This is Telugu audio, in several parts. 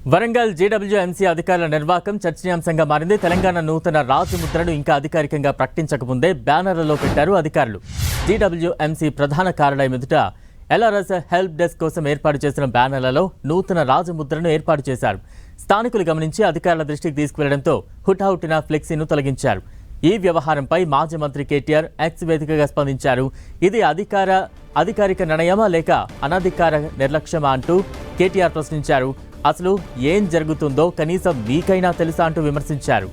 వరంగల్ జీడబ్ల్యూఎంసీ అధికారుల నిర్వాహకం చర్చనీయాంశంగా మారింది. తెలంగాణ నూతన రాజముద్రను ఇంకా అధికారికంగా ప్రకటించకముందే బ్యానర్లలో పెట్టారు అధికారులు. జీడబ్ల్యూఎంసీ ప్రధాన కార్యాలయం ఎదుట ఎల్ఆర్ఎస్ హెల్ప్ డెస్క్ కోసం ఏర్పాటు చేసిన బ్యానర్లలో నూతన రాజముద్రను ఏర్పాటు చేశారు. స్థానికులు గమనించి అధికారుల దృష్టికి తీసుకువెళ్లడంతో హుటాహుటిన ఫ్లెక్సీను తొలగించారు. ఈ వ్యవహారంపై మాజీ మంత్రి కేటీఆర్ ఎక్స్ వేదికగా స్పందించారు. ఇది అధికారిక నిర్ణయమా లేక అనధికార నిర్లక్ష్యమా అంటూ కేటీఆర్ ప్రశ్నించారు. అసలు ఏం జరుగుతుందో కనీసం మీకైనా తెలుసా అంటూ విమర్శించారు.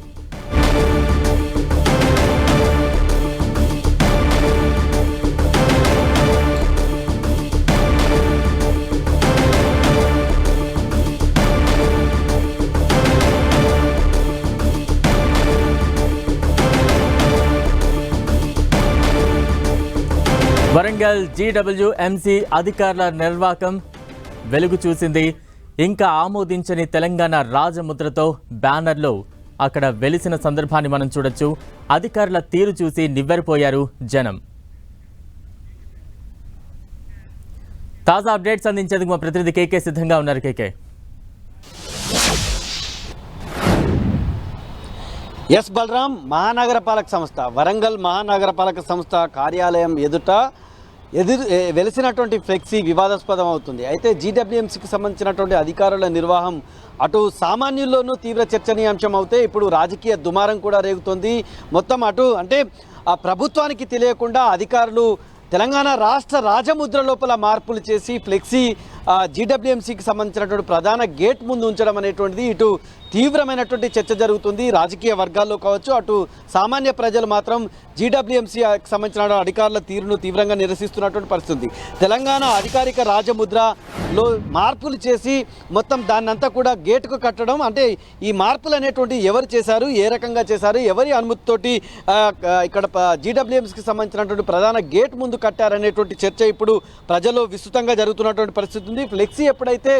వరంగల్ జీడబ్ల్యూఎంసీ అధికారుల నిర్వాహకం వెలుగు చూసింది. ఇంకా ఆమోదించని తెలంగాణ రాజముద్రతో బ్యానర్లో అక్కడ వెలిసిన సందర్భాన్ని మనం చూడొచ్చు. అధికారుల తీరు చూసి నివ్వెరపోయారు జనం. తాజా అప్డేట్స్ అందించేందుకు మా ప్రతినిధి కేకే సిద్ధంగా ఉన్నారు. కేకే, ఎస్ బలరాం, మహానగరపాలక సంస్థ వరంగల్ మహానగరపాలక సంస్థ కార్యాలయం ఎదుట వెలిసినటువంటి ఫ్లెక్సీ వివాదాస్పదం అవుతుంది. అయితే జీడబ్ల్యూఎంసీకి సంబంధించినటువంటి అధికారుల నిర్వాహం అటు సామాన్యుల్లోనూ తీవ్ర చర్చనీయాంశం అవుతే ఇప్పుడు రాజకీయ దుమారం కూడా రేగుతోంది. మొత్తం అటు అంటే ఆ ప్రభుత్వానికి తెలియకుండా అధికారులు తెలంగాణ రాష్ట్ర రాజముద్ర లోపల మార్పులు చేసి ఫ్లెక్సీ జీడబ్ల్యూఎంసీకి సంబంధించినటువంటి ప్రధాన గేట్ ముందు ఉంచడం అనేటువంటిది ఇటు తీవ్రమైనటువంటి చర్చ జరుగుతుంది. రాజకీయ వర్గాల్లో కావచ్చు, అటు సామాన్య ప్రజలు మాత్రం జీడబ్ల్యూఎంసీకి సంబంధించిన అధికారుల తీరును తీవ్రంగా నిరసిస్తున్నటువంటి పరిస్థితి. తెలంగాణ అధికారిక రాజముద్రలో మార్పులు చేసి మొత్తం దాన్నంతా కూడా గేటుకు కట్టడం, అంటే ఈ మార్పులు అనేటువంటి ఎవరు చేశారు, ఏ రకంగా చేశారు, ఎవరి అనుమతితోటి ఇక్కడ జీడబ్ల్యూఎంసీకి సంబంధించినటువంటి ప్రధాన గేట్ ముందు కట్టారనేటువంటి చర్చ ఇప్పుడు ప్రజలు విస్తృతంగా జరుగుతున్నటువంటి పరిస్థితి ఉంది. ఫ్లెక్సీ ఎప్పుడైతే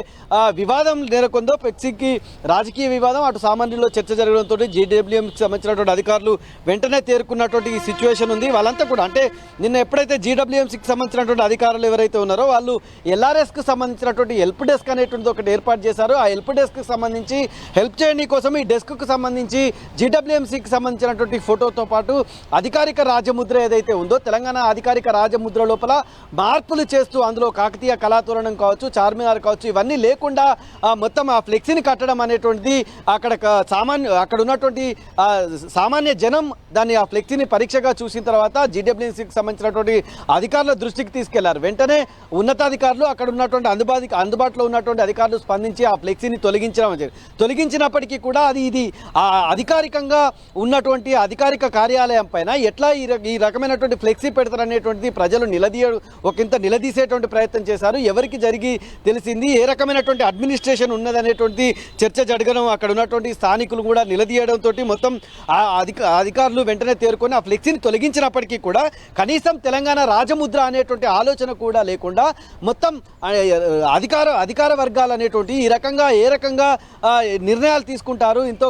వివాదం నెలకొందో, ఫ్లెక్సీకి రాజకీయ వివాదం అటు సామాన్యుల్లో చర్చ జరగడంతో జీడబ్ల్యూఎంసీకి సంబంధించినటువంటి అధికారులు వెంటనే తేరుకున్నటువంటి ఈ సిచ్యువేషన్ ఉంది. వాళ్ళంతా కూడా అంటే నిన్న ఎప్పుడైతే జీడబ్ల్యూఎంసీకి సంబంధించినటువంటి అధికారులు ఎవరైతే ఉన్నారో వాళ్ళు ఎల్ఆర్ఎస్కి సంబంధించినటువంటి హెల్ప్ డెస్క్ అనేటువంటిది ఒకటి ఏర్పాటు చేశారు. ఆ హెల్ప్ డెస్క్కి సంబంధించి హెల్ప్ చేయడం కోసం ఈ డెస్క్కు సంబంధించి జీడబ్ల్యూఎంసీకి సంబంధించినటువంటి ఫోటోతో పాటు అధికారిక రాజముద్ర ఏదైతే ఉందో తెలంగాణ అధికారిక రాజముద్ర లోపల మార్పులు చేస్తూ అందులో కాకతీయ కళాతోరణం కావచ్చు, చార్మినార్ కావచ్చు, ఇవన్నీ లేకుండా మొత్తం ఆ ఫ్లెక్సీని కట్టడం అనేటువంటిది అక్కడ ఉన్నటువంటి సామాన్య జనం దాన్ని ఆ ఫ్లెక్సీని పరీక్షగా చూసిన తర్వాత జీడబ్ల్యూఎంసీకి సంబంధించినటువంటి అధికారుల దృష్టికి తీసుకెళ్లారు. వెంటనే ఉన్నతాధికారులు అక్కడ ఉన్నటువంటి అందుబాటులో ఉన్నటువంటి అధికారులు స్పందించి ఆ ఫ్లెక్సీని తొలగించినప్పటికీ కూడా ఇది అధికారికంగా ఉన్నటువంటి అధికారిక కార్యాలయం పైన ఎట్లా ఈ రకమైనటువంటి ఫ్లెక్సీ పెడతారనేటువంటిది ప్రజలు ఒకంత నిలదీసేటువంటి ప్రయత్నం చేశారు. ఎవరికి తెలిసింది, ఏ రకమైనటువంటి అడ్మినిస్ట్రేషన్ ఉన్నదనేటువంటి చర్చ జరగడం, అక్కడ ఉన్నటువంటి స్థానికులు కూడా నిలదీయడంతో మొత్తం అధికారులు వెంటనే తేరుకొని ఆ ఫ్లెక్సీని తొలగించినప్పటికీ కూడా కనీసం తెలంగాణ రాజముద్ర అనేటువంటి ఆలోచన కూడా లేకుండా మొత్తం అధికార వర్గాలు అనేటువంటి ఏ రకంగా నిర్ణయాలు తీసుకుంటారు, ఎంతో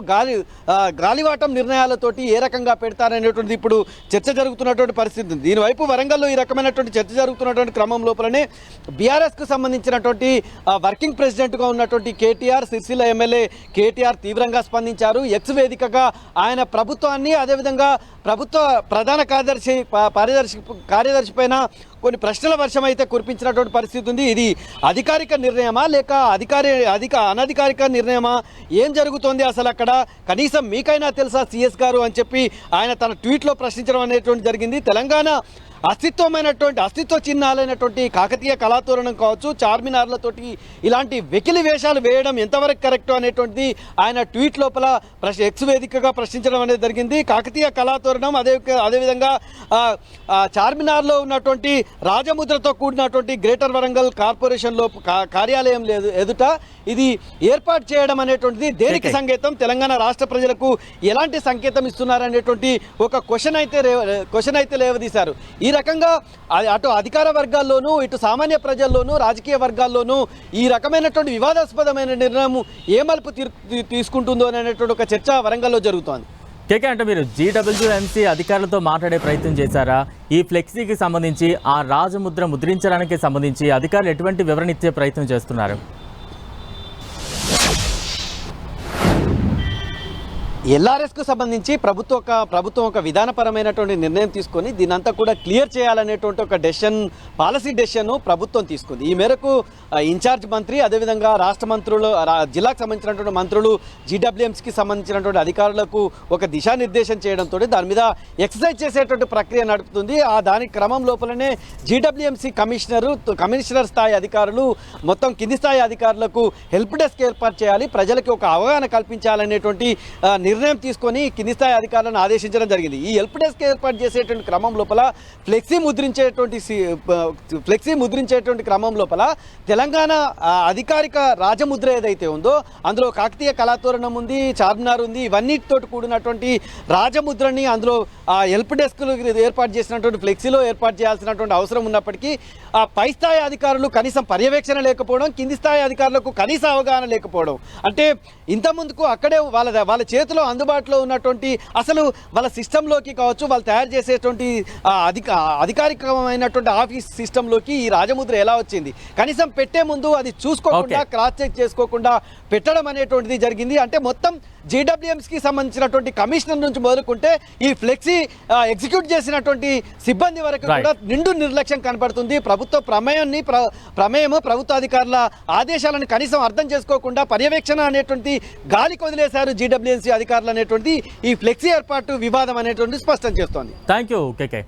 గాలివాటం నిర్ణయాలతోటి ఏ రకంగా పెడతారనేటువంటిది ఇప్పుడు చర్చ జరుగుతున్నటువంటి పరిస్థితి ఉంది. దీనివైపు వరంగల్లో ఈ రకమైనటువంటి చర్చ జరుగుతున్నటువంటి క్రమం లోపలనే బీఆర్ఎస్కు సంబంధించినటువంటి వర్కింగ్ ప్రెసిడెంట్గా ఉన్నటువంటి కేటీఆర్, సిరిసిల్ల ఎమ్మెల్యే కేటీఆర్ తీవ్రంగా స్పందించారు. ఎక్స్ వేదికగా ఆయన ప్రభుత్వాన్ని, అదేవిధంగా ప్రభుత్వ ప్రధాన కార్యదర్శి పైన కొన్ని ప్రశ్నల వర్షం అయితే కురిపించినటువంటి పరిస్థితి ఉంది. ఇది అధికారిక నిర్ణయమా లేక అనధికారిక నిర్ణయమా, ఏం జరుగుతోంది అసలు అక్కడ, కనీసం మీకైనా తెలుసా సిఎస్ గారు అని చెప్పి ఆయన తన ట్వీట్లో ప్రశ్నించడం అనేటువంటి జరిగింది. తెలంగాణ అస్తిత్వ చిహ్నాలైనటువంటి కాకతీయ కళాతోరణం కావచ్చు, చార్మినార్లతోటి ఇలాంటి వెకిలి వేషాలు వేయడం ఎంతవరకు కరెక్ట్ అనేటువంటిది ఆయన ట్వీట్ లోపల ఎక్స్ వేదికగా ప్రశ్నించడం అనేది జరిగింది. కాకతీయ కళాతోరణం అదేవిధంగా చార్మినార్లో ఉన్నటువంటి రాజముద్రతో కూడినటువంటి గ్రేటర్ వరంగల్ కార్పొరేషన్లో కార్యాలయం ఎదుట ఇది ఏర్పాటు చేయడం అనేటువంటిది దేనికి సంకేతం, తెలంగాణ రాష్ట్ర ప్రజలకు ఎలాంటి సంకేతం ఇస్తున్నారనేటువంటి ఒక క్వశ్చన్ అయితే లేవదీశారు. ఈ రకంగా అటు అధికార వర్గాల్లోనూ, ఇటు సామాన్య ప్రజల్లోనూ, రాజకీయ వర్గాల్లోనూ ఈ రకమైనటువంటి వివాదాస్పదమైన నిర్ణయం ఏ మలుపు తీసుకుంటుందో అనేటువంటి ఒక చర్చ వరంగల్లో జరుగుతోంది. కేకే, అంటే మీరు జీడబ్ల్యూఎంసీ అధికారులతో మాట్లాడే ప్రయత్నం చేశారా? ఈ ఫ్లెక్సీకి సంబంధించి, ఆ రాజముద్ర ముద్రించడానికి సంబంధించి అధికారులు ఎటువంటి వివరణ ఇచ్చే ప్రయత్నం చేస్తున్నారు? ఎల్ఆర్ఎస్కు సంబంధించి ప్రభుత్వం ఒక విధానపరమైనటువంటి నిర్ణయం తీసుకొని దీనంతా కూడా క్లియర్ చేయాలనేటువంటి ఒక పాలసీ డెసిషన్ ప్రభుత్వం తీసుకుంది. ఈ మేరకు ఇన్ఛార్జ్ మంత్రి అదేవిధంగా రాష్ట్ర మంత్రులు జిల్లాకు సంబంధించినటువంటి మంత్రులు జీడబ్ల్యూఎంసీకి సంబంధించినటువంటి అధికారులకు ఒక దిశానిర్దేశం చేయడంతో దాని మీద ఎక్సర్సైజ్ చేసేటువంటి ప్రక్రియ నడుపుతుంది. దాని క్రమం లోపలనే జీడబ్ల్యూఎంసీ కమిషనర్ స్థాయి అధికారులు మొత్తం కింది స్థాయి అధికారులకు హెల్ప్ డెస్క్ ఏర్పాటు చేయాలి, ప్రజలకి ఒక అవగాహన కల్పించాలనేటువంటి నిర్ణయం తీసుకొని కింది స్థాయి అధికారులను ఆదేశించడం జరిగింది. ఈ హెల్ప్ డెస్క్ ఏర్పాటు చేసేటువంటి క్రమం లోపల ఫ్లెక్సీ ముద్రించేటువంటి క్రమం లోపల తెలంగాణ అధికారిక రాజముద్ర ఏదైతే ఉందో అందులో కాకతీయ కళాతోరణం ఉంది, చార్మినార్ ఉంది, ఇవన్నిటితో కూడినటువంటి రాజముద్రని అందులో హెల్ప్ డెస్క్లు ఏర్పాటు చేసినటువంటి ఫ్లెక్సీలో ఏర్పాటు చేయాల్సినటువంటి అవసరం ఉన్నప్పటికీ పై స్థాయి అధికారులు కనీసం పర్యవేక్షణ లేకపోవడం, కింది స్థాయి అధికారులకు కనీస అవగాహన లేకపోవడం. అంటే ఇంత ముందుకు అక్కడే వాళ్ళ చేతిలో అందుబాటులో ఉన్నటువంటి అసలు వాళ్ళ సిస్టంలోకి కావచ్చు, వాళ్ళు తయారు చేసేటువంటి అధికారికమైనటువంటి ఆఫీస్ సిస్టంలోకి ఈ రాజముద్ర ఎలా వచ్చింది, కనీసం పెట్టే ముందు అది చూసుకోకుండా క్రాస్ చెక్ చేసుకోకుండా పెట్టడం అనేటువంటిది జరిగింది. అంటే మొత్తం జీడబ్ల్యూఎంసీకి సంబంధించినటువంటి కమిషనర్ నుంచి మొదలుకుంటే ఈ ఫ్లెక్సీ ఎగ్జిక్యూట్ చేసినటువంటి సిబ్బంది వరకు కూడా నిండు నిర్లక్ష్యం కనపడుతుంది. ప్రభుత్వ ప్రమేయము ప్రభుత్వ అధికారుల ఆదేశాలను కనీసం అర్థం చేసుకోకుండా పర్యవేక్షణ అనేటువంటి గాలికి వదిలేశారు జీడబ్ల్యూఎంసీ అధికారులు అనేటువంటి ఈ ఫ్లెక్సీ ఏర్పాటు వివాదం అనేటువంటి స్పష్టం చేస్తోంది. Thank you KK.